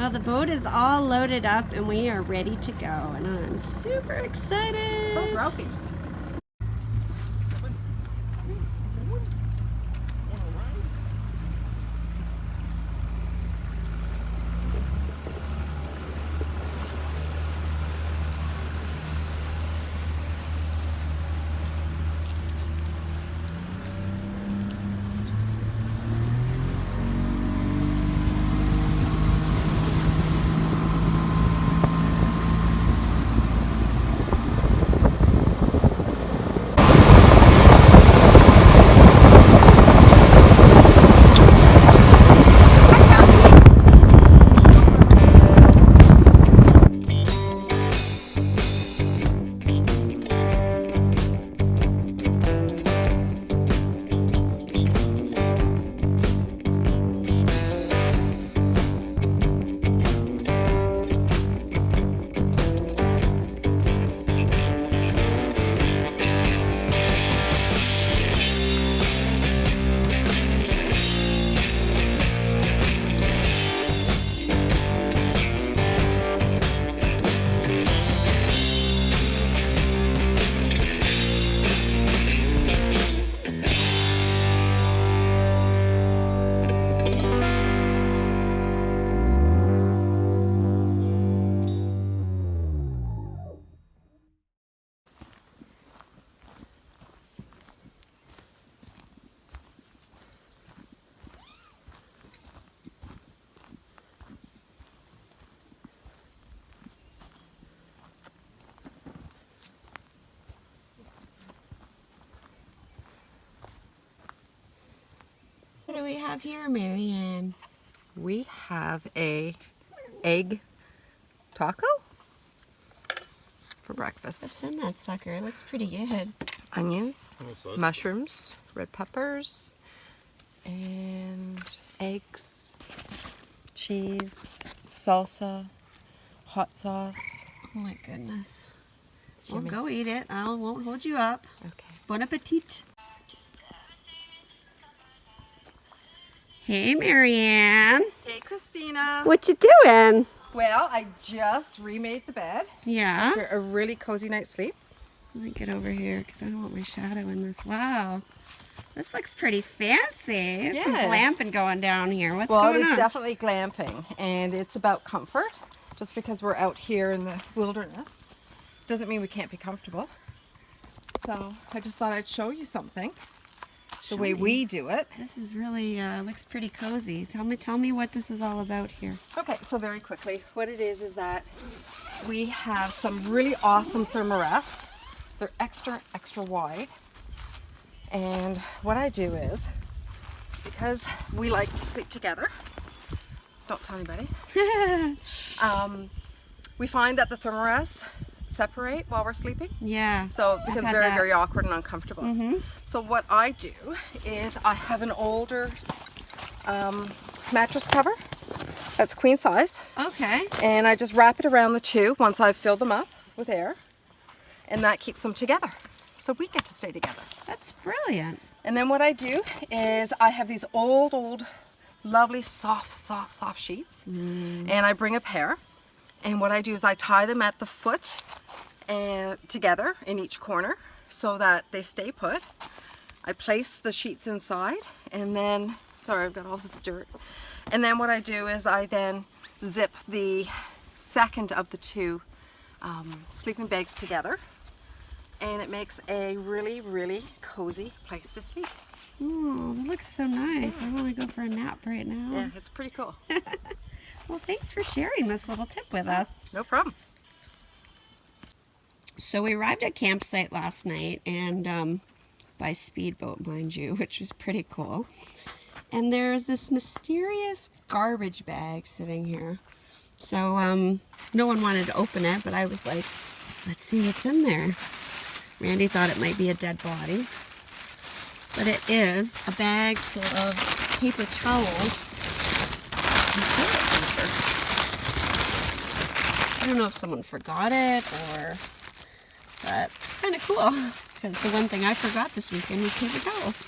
Well, the boat is all loaded up and we are ready to go, and I'm super excited. So is Ralphie. What do we have here, Maryann? We have a egg taco for breakfast. What's in that sucker? It looks pretty good. Onions, mushrooms, red peppers, and eggs, cheese, salsa, hot sauce. Oh my goodness. It's Well, yummy. go eat it. I won't hold you up. Okay. Bon appetit. Hey, Maryann. Hey, Christina. What you doing? Well, I just remade the bed Yeah. for a really cozy night's sleep. Let me get over here because I don't want my shadow in this. Wow. This looks pretty fancy. It's some Yeah. glamping going down here. What's Well, going it's on? definitely glamping, and it's about comfort. Just because we're out here in the wilderness doesn't mean we can't be comfortable. So I just thought I'd show you something, the way we do it. This is really looks pretty cozy. Tell me what this is all about here. Okay, so very quickly, what it is that we have some really awesome thermarests. They're extra wide. And what I do is, because we like to sleep together, don't tell anybody, we find that the thermarests separate while we're sleeping. Yeah. So it I've becomes had very, that. very awkward and uncomfortable. So what I do is I have an older mattress cover that's queen size, Okay. and I just wrap it around the two once I've filled them up with air, and that keeps them together. So we get to stay together. That's brilliant. And then what I do is I have these old, lovely, soft sheets, and I bring a pair. And what I do is I tie them at the foot and together in each corner so that they stay put. I place the sheets inside, and then, sorry, I've got all this dirt. And then what I do is I then zip the second of the two sleeping bags together, and it makes a really, really cozy place to sleep. Oh, that looks so nice. I want to go for a nap right now. Yeah, it's pretty cool. Well, thanks for sharing this little tip with us. No problem. So we arrived at campsite last night, and by speedboat, mind you, which was pretty cool. And there's this mysterious garbage bag sitting here. So no one wanted to open it, but I was like, let's see what's in there. Randy thought it might be a dead body, but it is a bag full of paper towels and toilet paper. I don't know if someone forgot it but it's kind of cool, because the one thing I forgot this weekend was paper towels.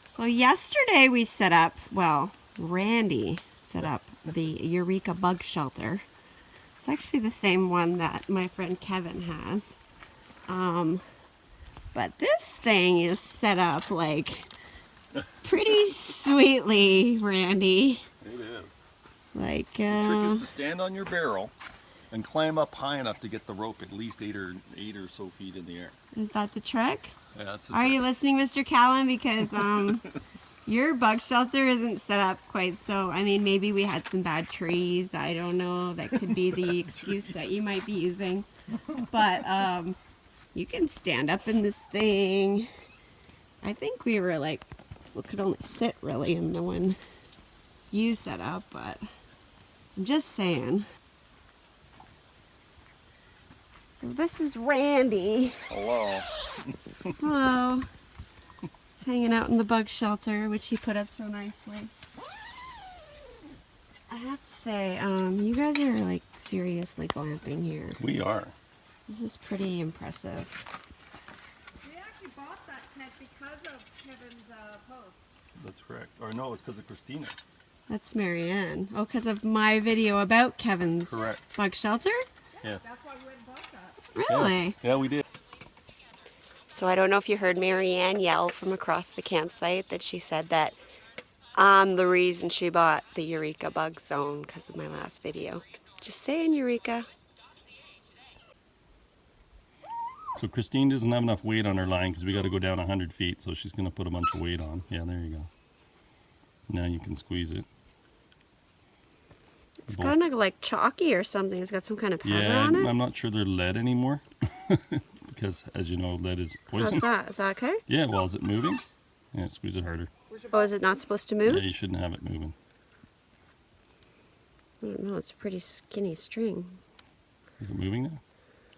So yesterday we set up, well, Randy set up the Eureka bug shelter. It's actually the same one that my friend Kevin has. But this thing is set up like pretty sweetly, Randy. It is. Like, The trick is to stand on your barrel and climb up high enough to get the rope at least eight or so feet in the air. is that the trick? Yeah, that's the Are trick. you listening, Mr. Callan? Because your bug shelter isn't set up quite so. I mean, maybe we had some bad trees. I don't know. That could be the excuse that you might be using. But you can stand up in this thing. I think we were like, we could only sit really in the one you set up, but I'm just saying. So this is Randy. Hello. Hello. He's hanging out in the bug shelter, which he put up so nicely. I have to say, you guys are like seriously glamping here. We are. This is pretty impressive. We actually bought that tent because of Kevin's post. That's correct. Or no, it's because of Christina. That's Maryann. Oh, because of my video about Kevin's Correct. bug shelter? Yes. That's why we went and bought that. Really? Yeah, we did. So I don't know if you heard Maryann yell from across the campsite that she said that I'm the reason she bought the Eureka bug zone because of my last video. Just saying, Eureka. So Christine doesn't have enough weight on her line because we got to go down 100 feet, so she's going to put a bunch of weight on. Yeah, there you go. Now you can squeeze it. It's kind of like chalky or something. It's got some kind of powder Yeah, on it. I'm not sure they're lead anymore because, as you know, lead is poison. How's that? Is that okay? Yeah, well, is it moving? Yeah, squeeze it harder. Oh, is it not supposed to move? Yeah, you shouldn't have it moving. I don't know. It's a pretty skinny string. Is it moving now?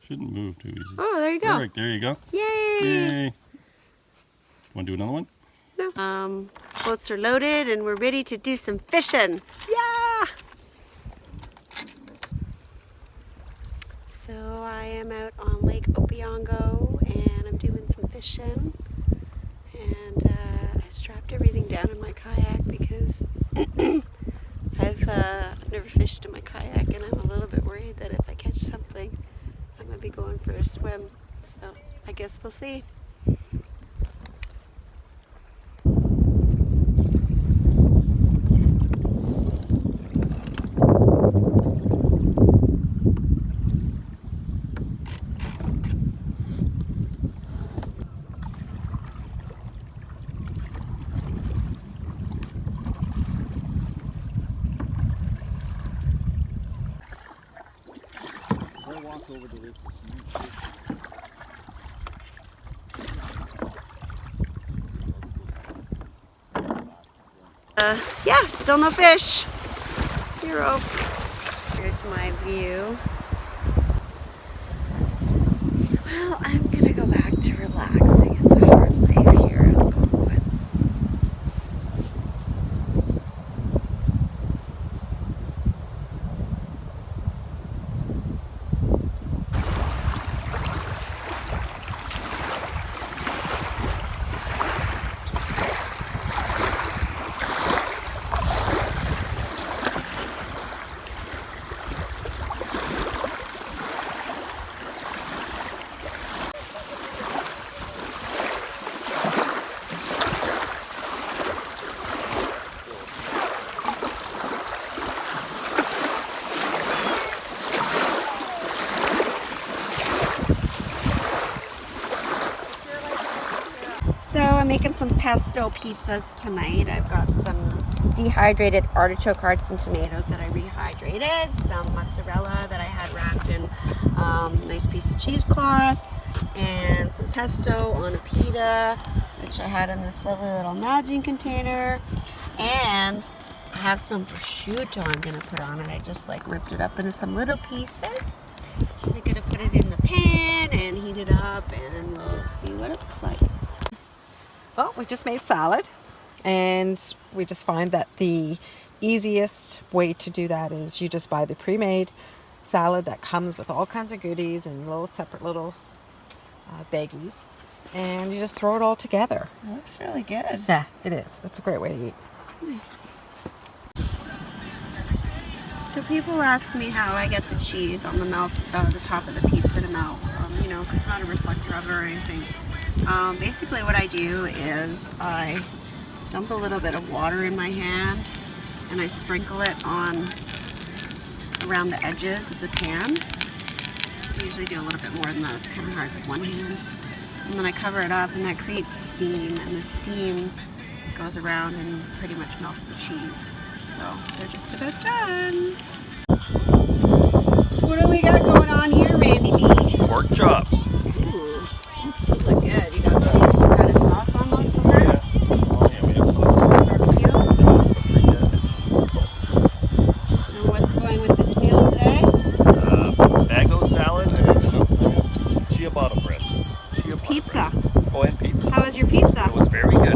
Shouldn't move too easy. Oh, there you go. Perfect, there you go. Yay! Yay! Want to do another one? No. Boats are loaded and we're ready to do some fishing. Yeah! So I am out on Lake Opeongo and I'm doing some fishing. And I strapped everything down in my kayak because I've never fished in my kayak and I'm a little bit worried that if I catch something, I'm going to be going for a swim. So I guess we'll see. Over to this. Yeah, still no fish. 0. Here's my view. Well, I'm gonna go back to relaxing. It's a hard life here in Algonquin. So I'm making some pesto pizzas tonight. I've got some dehydrated artichoke hearts and tomatoes that I rehydrated, some mozzarella that I had wrapped in a nice piece of cheesecloth, and some pesto on a pita, which I had in this lovely little Nagin container, and I have some prosciutto I'm going to put on it. I just like ripped it up into some little pieces. I'm going to put it in the pan and heat it up, and we'll see what it looks like. Well, we just made salad, and we just find that the easiest way to do that is you just buy the pre-made salad that comes with all kinds of goodies and little separate little baggies, and you just throw it all together. It looks really good. Yeah, it is. It's a great way to eat. Nice. So people ask me how I get the cheese on the mouth, the top of the pizza to melt. You know, 'cause it's not a reflector of it or anything. Basically what I do is I dump a little bit of water in my hand and I sprinkle it on around the edges of the pan. I usually do a little bit more than that. It's kind of hard with one hand. And then I cover it up and that creates steam, and the steam goes around and pretty much melts the cheese. So they're just about done. What do we got going on here, Randy B? Pork chops. Ooh, those look good. You got some kind of sauce on those first? Oh yeah, we have sauce. Barbecue. Salt. And what's going with this meal today? Mango salad and ciabatta bread. Ciabatta Pizza. bread. Oh, and pizza. How was your pizza? It was very good.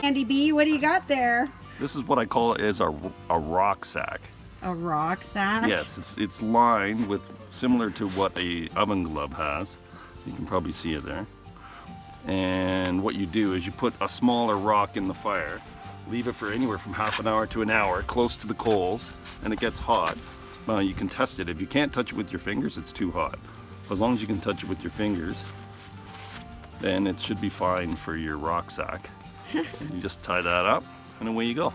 Randy B, what do you got there? This is what I call is a rock sack. A rock sack? Yes, it's lined with similar to what a oven glove has. You can probably see it there. And what you do is you put a smaller rock in the fire, leave it for anywhere from half an hour to an hour close to the coals, and it gets hot. You can test it. If you can't touch it with your fingers, it's too hot. As long as you can touch it with your fingers, then it should be fine for your rock sack. You just tie that up and away you go.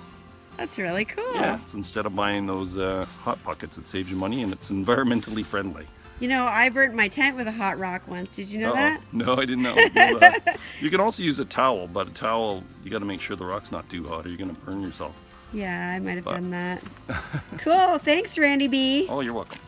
That's really cool. Yeah, it's instead of buying those hot buckets, it saves you money and it's environmentally friendly. You know, I burnt my tent with a hot rock once. Did you know that? No, I didn't know that. You can also use a towel, but a towel, you got to make sure the rock's not too hot or you're going to burn yourself. Yeah, I might have done that. Cool. Thanks, Randy B. Oh, you're welcome.